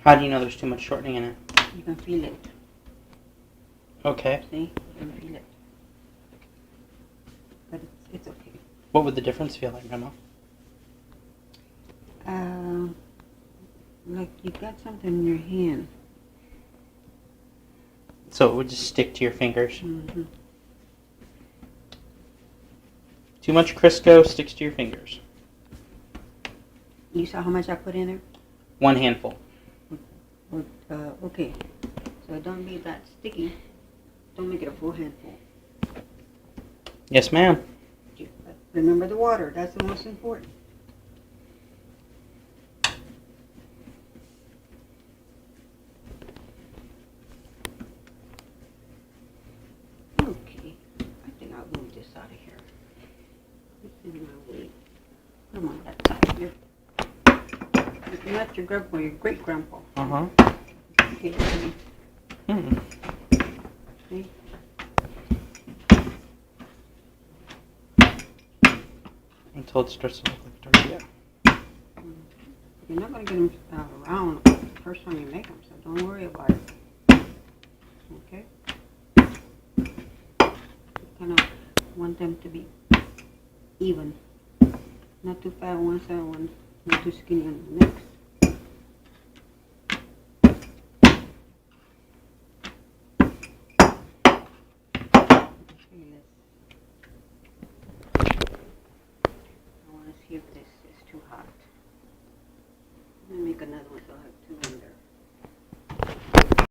How do you know there's too much shortening in it? You can feel it. Okay. See? You can feel it. But it's okay. What would the difference feel like, Grandma? Like you got something in your hand. So it would just stick to your fingers. Mm-hmm. Too much Crisco sticks to your fingers. You saw how much I put in there? 1 handful. Okay. So don't be that sticky. Don't make it a full handful. Yes, ma'am. Remember the water. That's the most important. Okay. I think I'll move this out of here. It's in my way. Come on, that side here. Not your grandpa, your great-grandpa. Uh-huh. Okay, ready? Hmm. See? Until it starts to look like a tortilla. You're not going to get them round the first time you make them, so don't worry about it. Okay? You kind of want them to be even. Not too fat on one side, not too skinny on the next.